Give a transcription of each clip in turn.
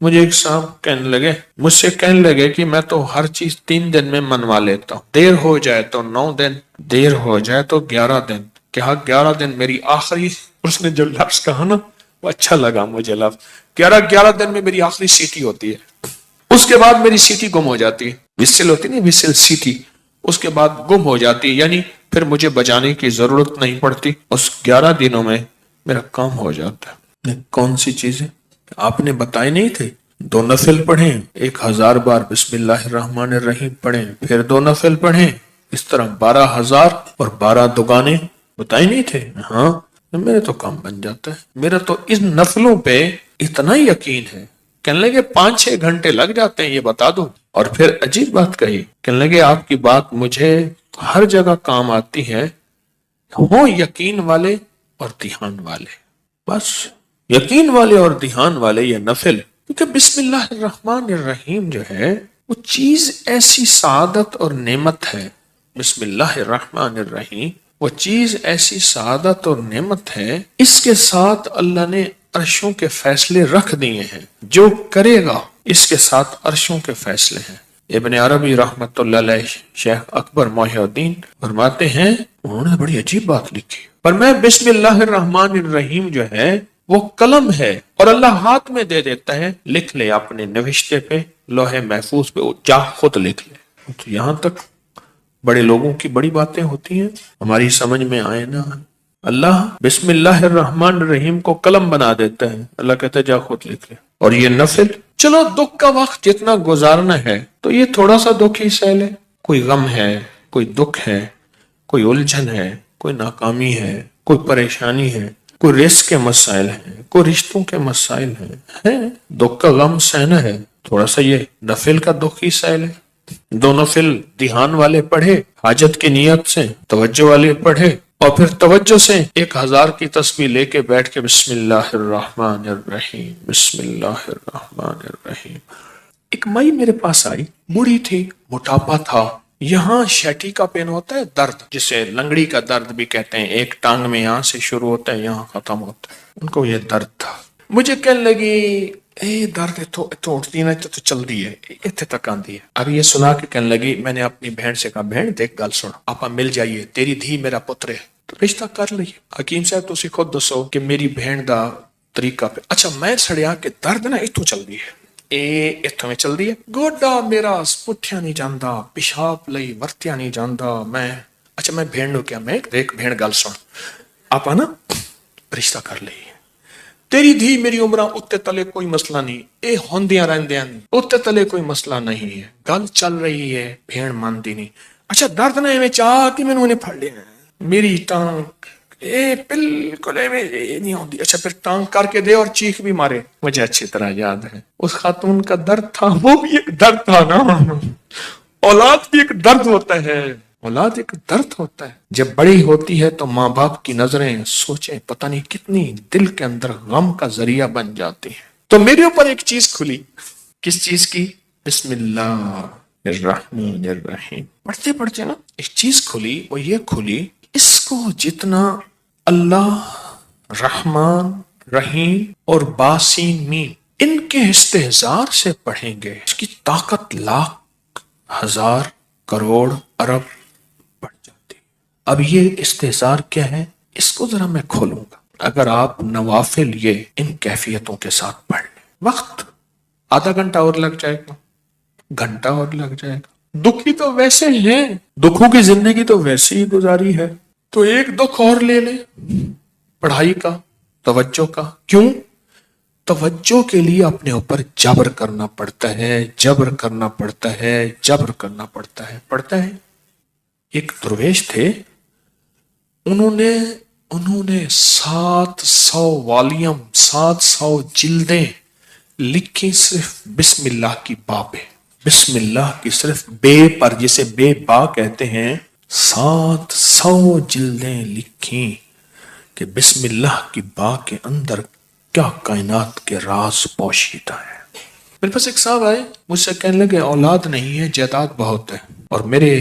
مجھے ایک صاحب مجھ سے کہنے لگے کہ میں تو ہر چیز 3 دن میں منوا لیتا ہوں، دیر ہو جائے تو 9 دن، دیر ہو جائے تو 11 دن۔ کہا 11 دن میری آخری، اس نے جو لفظ کہا نا وہ اچھا لگا مجھے لفظ، 11 دن میں میری آخری سیٹی ہوتی ہے، اس کے بعد میری سیٹی گم ہو جاتی ہے، وسل ہوتی نہیں، وسل سیٹی، اس کے بعد گم ہو جاتی ہے، یعنی پھر مجھے بجانے کی ضرورت نہیں پڑتی، اس 11 دنوں میں میرا کام ہو جاتا ہے۔ کون سی چیزیں آپ نے بتائے نہیں تھے؟ 2 نفل پڑھیں، 1000 بار بسم اللہ الرحمن الرحیم پڑھیں، پھر 2 نفل پڑھیں، اس طرح 12,000 اور 12 دگانے بتائے نہیں تھے؟ ہاں، میرے تو کام بن جاتا ہے، میرا تو ان نفلوں پہ اتنا یقین ہے۔ کہنے لگے 5-6 گھنٹے لگ جاتے ہیں، یہ بتا دو۔ اور پھر عجیب بات کہی، کہنے لگے آپ کی بات مجھے ہر جگہ کام آتی ہے، ہوں یقین والے اور دھیان والے، بس یقین والے اور دھیان والے یہ نفل، کیونکہ بسم اللہ الرحمن الرحیم جو ہے وہ چیز ایسی سعادت اور نعمت ہے، بسم اللہ الرحمن الرحیم وہ چیز ایسی سعادت اور نعمت ہے، اس کے ساتھ اللہ نے عرشوں کے فیصلے رکھ دیے ہیں، جو کرے گا اس کے ساتھ عرشوں کے فیصلے ہیں۔ ابن عربی رحمت اللہ علیہ، شیخ اکبر محی الدین فرماتے ہیں، انہوں نے بڑی عجیب بات لکھی، پر میں بسم اللہ الرحمن الرحیم جو ہے وہ قلم ہے اور اللہ ہاتھ میں دے دیتا ہے، لکھ لے اپنے نوشتے پہ، لوح محفوظ پہ، جا خود لکھ لے۔ تو یہاں تک بڑے لوگوں کی بڑی باتیں ہوتی ہیں، ہماری سمجھ میں آئے نا، اللہ بسم اللہ الرحمن الرحیم کو قلم بنا دیتا ہے، اللہ کہتا ہے جا خود لکھ لے۔ اور یہ نفل، چلو دکھ کا وقت جتنا گزارنا ہے تو یہ تھوڑا سا دکھ ہی سہ لے، کوئی غم ہے، کوئی دکھ ہے، کوئی الجھن ہے، کوئی ناکامی ہے، کوئی پریشانی ہے، کوئی رزق کے مسائل ہیں، کوئی رشتوں کے مسائل ہیں، دکھ کا غم سہنا ہے، تھوڑا سا یہ نفل کا دکھ ہی سہ لے۔ 2 نفل دھیان والے پڑھے، حاجت کی نیت سے توجہ والے پڑھے، اور پھر توجہ سے 1000 کی تسبیح لے کے بیٹھ کے بسم اللہ الرحمن الرحیم، بسم اللہ الرحمن الرحیم۔ ایک مائی میرے پاس آئی، بوڑھی تھی، موٹاپا تھا، یہاں شیٹی کا پین ہوتا ہے درد، جسے لنگڑی کا درد بھی کہتے ہیں، ایک ٹانگ میں یہاں سے شروع ہوتا ہے یہاں ختم ہوتا ہے، ان کو یہ درد تھا۔ مجھے کہنے لگی اے درد اتو اٹھتی نا تو چل دی ہے، اتنے تک آندی ہے۔ اب یہ سنا کے کہنے لگی، میں نے اپنی بہن سے کہا، بہن دیکھ گل سن، آپا مل جائیے، تیری دھی میرا پتر ہے، تو رشتہ کر لئیے۔ حکیم صاحب تسی خود دسو کہ میری بہن دا طریقہ پہ، اچھا میں سڑیا کہ درد نا اتو چل دی ہے، اتوں میں چل دی ہے، گوڈا میرا پٹھیا نہیں جاندا، پیشاب لئی ورتیا نہیں جاندا، میں اچھا میں بہن نو کیا، میں دیکھ بہن گل سن، آپا نا رشتہ کر لئیے، تیری دھی میری عمرہ اتے تلے کوئی مسئلہ نہیں، اے ہوندیاں رہندیاں نہیں، اتے تلے کوئی مسئلہ نہیں ہے، گل چل رہی ہے، بھیڑ مانتی نہیں۔ اچھا درد نہ میں چاہ کہ میں نے پھڑ لیا میری ٹانگ، اے بالکل نہیں ہوندی، اچھا پھر ٹانگ کر کے دے اور چیخ بھی مارے۔ مجھے اچھی طرح یاد ہے اس خاتون کا درد تھا، وہ بھی ایک درد تھا نا، اولاد بھی ایک درد ہوتا ہے، اولاد ایک درد ہوتا ہے۔ جب بڑی ہوتی ہے تو ماں باپ کی نظریں سوچیں پتہ نہیں کتنی دل کے اندر غم کا ذریعہ بن جاتی ہیں۔ تو میرے اوپر ایک چیز کھلی، کس چیز کی؟ بسم اللہ الرحمن الرحیم پڑھتے پڑھتے نا ایک چیز کھلی، وہ یہ کھلی، اس کو جتنا اللہ رحمان رحیم اور باسین میم ان کے استحضار سے پڑھیں گے، اس کی طاقت لاکھ ہزار کروڑ ارب بڑھ جاتی۔ اب یہ استحضار کیا ہے، اس کو ذرا میں کھولوں گا۔ اگر آپ نوافل یہ ان کیفیتوں کے ساتھ پڑھ لیں، وقت آدھا گھنٹہ اور لگ جائے گا، گھنٹہ اور لگ جائے گا۔ دکھی تو ویسے ہیں، دکھوں کی زندگی تو ویسے ہی گزاری ہے، تو ایک دکھ اور لے لیں پڑھائی کا، توجہ کا۔ کیوں؟ توجہ کے لیے اپنے اوپر جبر کرنا پڑتا ہے، جبر کرنا پڑتا ہے، جبر کرنا پڑتا ہے، پڑھتا ہے۔ ایک درویش تھے، انہوں نے 700 والیوم 700 جلدیں لکھی صرف بسم اللہ کی با پہ، بسم اللہ کی صرف بے پر، جسے بے با کہتے ہیں، 700 جلدیں لکھی کہ بسم اللہ کی با کے اندر کیا کائنات کے راز پوشیدہ ہے۔ میرے پاس ایک صاحب آئے، مجھ سے کہنے لگے اولاد نہیں ہے، جائیداد بہت ہے، اور میرے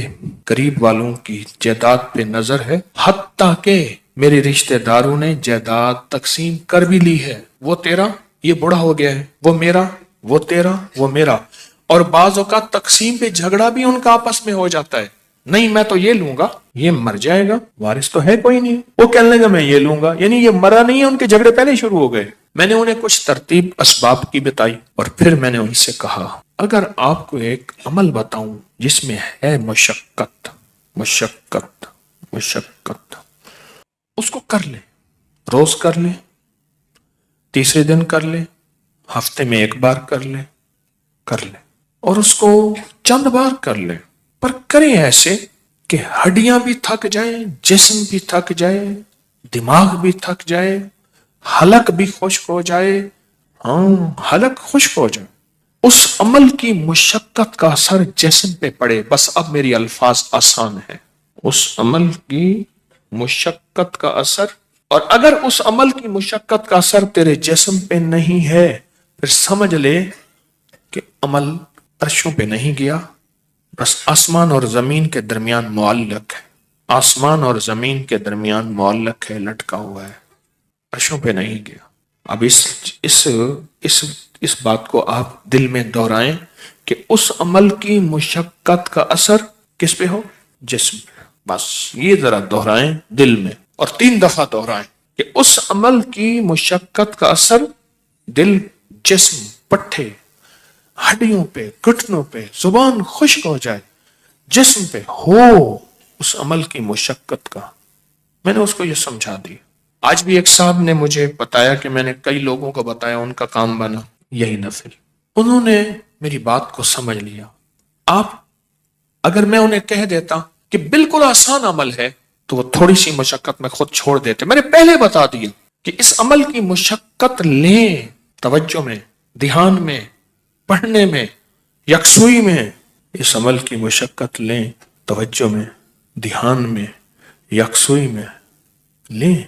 قریب والوں کی جائیداد پہ نظر ہے، حتیٰ کہ میرے رشتہ داروں نے جائیداد تقسیم کر بھی لی ہے، وہ تیرا، یہ بڑا ہو گیا ہے، وہ میرا، وہ تیرا وہ میرا. اور بعض اوقات تقسیم پہ جھگڑا بھی ان کا آپس میں ہو جاتا ہے. نہیں میں تو یہ لوں گا, یہ مر جائے گا, وارث تو ہے کوئی نہیں. وہ کہنے لگا میں یہ لوں گا, یعنی یہ مرا نہیں ہے, ان کے جھگڑے پہلے شروع ہو گئے. میں نے انہیں کچھ ترتیب اسباب کی بتائی اور پھر میں نے ان سے کہا اگر آپ کو ایک عمل بتاؤں جس میں ہے مشقت مشقت مشقت, اس کو کر لے, روز کر لے, تیسرے دن کر لے, ہفتے میں ایک بار کر لے, اور اس کو چند بار کر لے, پر کریں ایسے کہ ہڈیاں بھی تھک جائیں, جسم بھی تھک جائے, دماغ بھی تھک جائے, حلق بھی خشک ہو جائے. حلق خشک ہو جائے. اس عمل کی مشقت کا اثر جسم پہ پڑے. بس اب میری الفاظ آسان ہے. اس عمل کی مشقت کا اثر, اور اگر اس عمل کی مشقت کا اثر تیرے جسم پہ نہیں ہے پھر سمجھ لے کہ عمل عرشوں پہ نہیں گیا, بس آسمان اور زمین کے درمیان معلق ہے. آسمان اور زمین کے درمیان معلق ہے, لٹکا ہوا ہے, عرشوں پہ نہیں گیا. اب اس بات کو آپ دل میں دہرائیں کہ اس عمل کی مشقت کا اثر کس پہ ہو؟ جسم پہ. بس یہ ذرا دہرائیں دل میں, اور 3 دفعہ دہرائیں کہ اس عمل کی مشقت کا اثر دل, جسم, پٹھے, ہڈیوں پہ, گھٹنوں پہ, زبان خشک ہو جائے, جسم پہ ہو اس عمل کی مشقت کا. میں نے اس کو یہ سمجھا دی. آج بھی ایک صاحب نے مجھے بتایا کہ میں نے کئی لوگوں کو بتایا, ان کا کام بنا یہی نفل. انہوں نے میری بات کو سمجھ لیا. آپ اگر میں انہیں کہہ دیتا کہ بالکل آسان عمل ہے تو وہ تھوڑی سی مشقت میں خود چھوڑ دیتے. میں نے پہلے بتا دیا کہ اس عمل کی مشقت لیں, توجہ میں, دھیان میں, پڑھنے میں, یکسوئی میں. اس عمل کی مشقت لیں, توجہ میں, دھیان میں, یکسوئی میں لیں.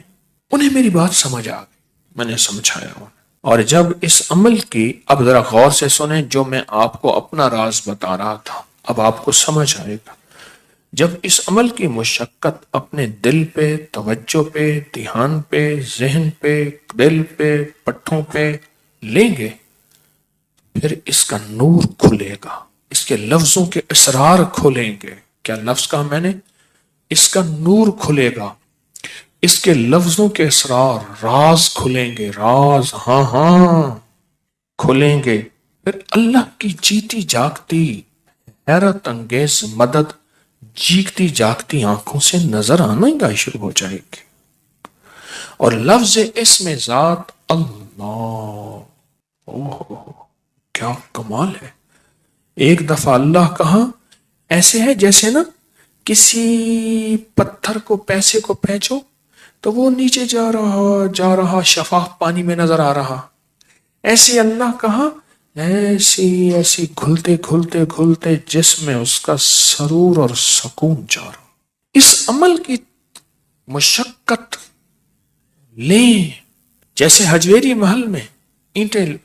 انہیں میری بات سمجھ آ گئی, میں نے سمجھایا انہیں. اور جب اس عمل کی, اب ذرا غور سے سنیں جو میں آپ کو اپنا راز بتا رہا تھا, اب آپ کو سمجھ آئے گا. جب اس عمل کی مشقت اپنے دل پہ, توجہ پہ, دھیان پہ, ذہن پہ, دل پہ, پٹھوں پہ لیں گے, پھر اس کا نور کھلے گا, اس کے لفظوں کے اسرار کھلیں گے. کیا لفظ کہا میں نے؟ اس کا نور کھلے گا, اس کے لفظوں کے اسرار, راز کھلیں گے, راز ہاں کھلیں گے. پھر اللہ کی جیتی جاگتی حیرت انگیز مدد جیگتی جاگتی آنکھوں سے نظر آنا ہی شروع ہو جائے گی. اور لفظ اسم ذات اللہ, کیا کمال ہے. ایک دفعہ اللہ کہا ایسے ہے جیسے نا کسی پتھر کو, پیسے کو پھینچو تو وہ نیچے جا رہا شفاف پانی میں نظر آ رہا. ایسے اللہ کہا ایسی گھلتے گھلتے گھلتے جسم میں اس کا سرور اور سکون جا رہا. اس عمل کی مشقت لیں, جیسے حجویری محل میں اینٹیں,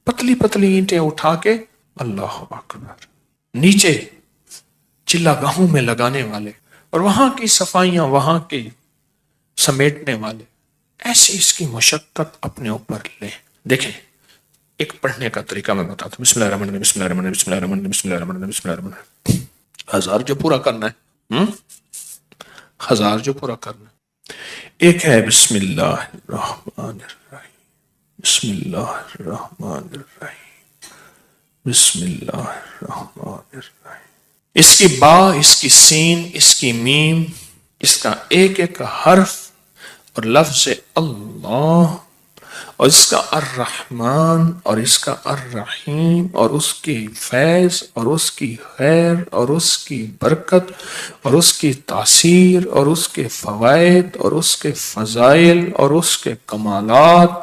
پتلی پتلی اینٹیں اٹھا کے اللہ اکبر نیچے چلا گاہوں میں لگانے والے, اور وہاں کی صفائیاں وہاں کی سمیٹنے والے, ایسی اس کی مشقت اپنے اوپر لیں. دیکھیں ایک پڑھنے کا طریقہ میں بتاتا ہوں. بسم اللہ الرحمن الرحیم, بسم اللہ الرحمن الرحیم, بسم اللہ الرحمن الرحیم, بسم اللہ الرحمن الرحیم, بسم اللہ الرحمن الرحیم. 1000 جو پورا کرنا ہے, 1000 جو پورا کرنا ہے. ایک ہے بسم اللہ الرحمن الرحیم, بسم اللہ الرحمن الرحیم, بسم اللہ الرحمن الرحیم. اس کی با, اس کی سین, اس کی میم, اس کا ایک ایک حرف اور لفظ اللہ, اور اس کا الرحمن اور اس کا الرحیم, اور اس کی فیض اور اس کی خیر اور اس کی برکت اور اس کی تاثیر اور اس کے فوائد اور اس کے فضائل اور اس کے کمالات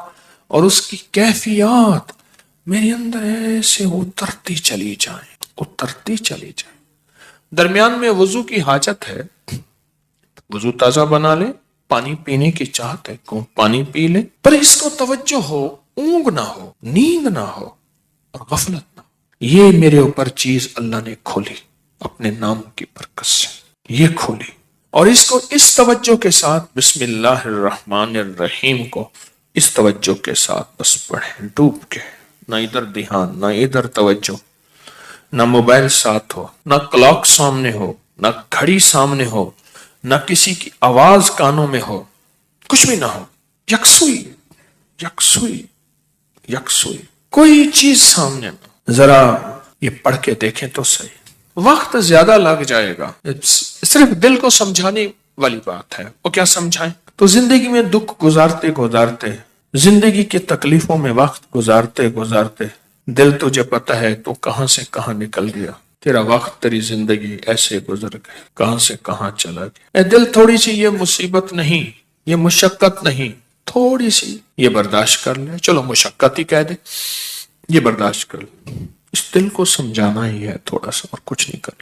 اور اس کی کیفیات میرے اندر ایسے اترتی چلی جائیں, اترتی چلی جائیں. درمیان میں وضو کی حاجت ہے, وضو تازہ بنا لے, پانی پینے کی چاہت ہے کون پانی پی لے, پر اس کو توجہ ہو, اونگ نہ ہو, نیند نہ ہو اور غفلت نہ ہو. یہ میرے اوپر چیز اللہ نے کھولی اپنے نام کی برکت سے, یہ کھولی. اور اس کو اس توجہ کے ساتھ بسم اللہ الرحمن الرحیم کو اس توجہ کے ساتھ بس پڑھیں, ڈوب کے نہ ادھر دھیان، نہ ادھر توجہ، نہ موبائل ساتھ ہو، نہ کلاک سامنے ہو، نہ گھڑی سامنے ہو، نہ کسی کی آواز کانوں میں ہو، کچھ بھی نہ ہو، یکسوئی، یکسوئی، یکسوئی، کوئی چیز سامنے نہ۔ ذرا یہ پڑھ کے دیکھیں تو صحیح، وقت زیادہ لگ جائے گا، صرف دل کو سمجھانے والی بات ہے۔ وہ کیا سمجھائیں؟ تو زندگی میں دکھ گزارتے گزارتے، زندگی کی تکلیفوں میں وقت گزارتے گزارتے دل تجھے پتہ ہے تو کہاں سے کہاں نکل گیا، تیرا وقت، تیری زندگی ایسے گزر گئی، کہاں سے کہاں چلا گیا۔ اے دل، تھوڑی سی یہ مصیبت نہیں، یہ مشقت نہیں، تھوڑی سی یہ برداشت کر لے، چلو مشقت ہی کہہ دے، یہ برداشت کر لے، اس دل کو سمجھانا ہی ہے تھوڑا سا، اور کچھ نہیں کرنا۔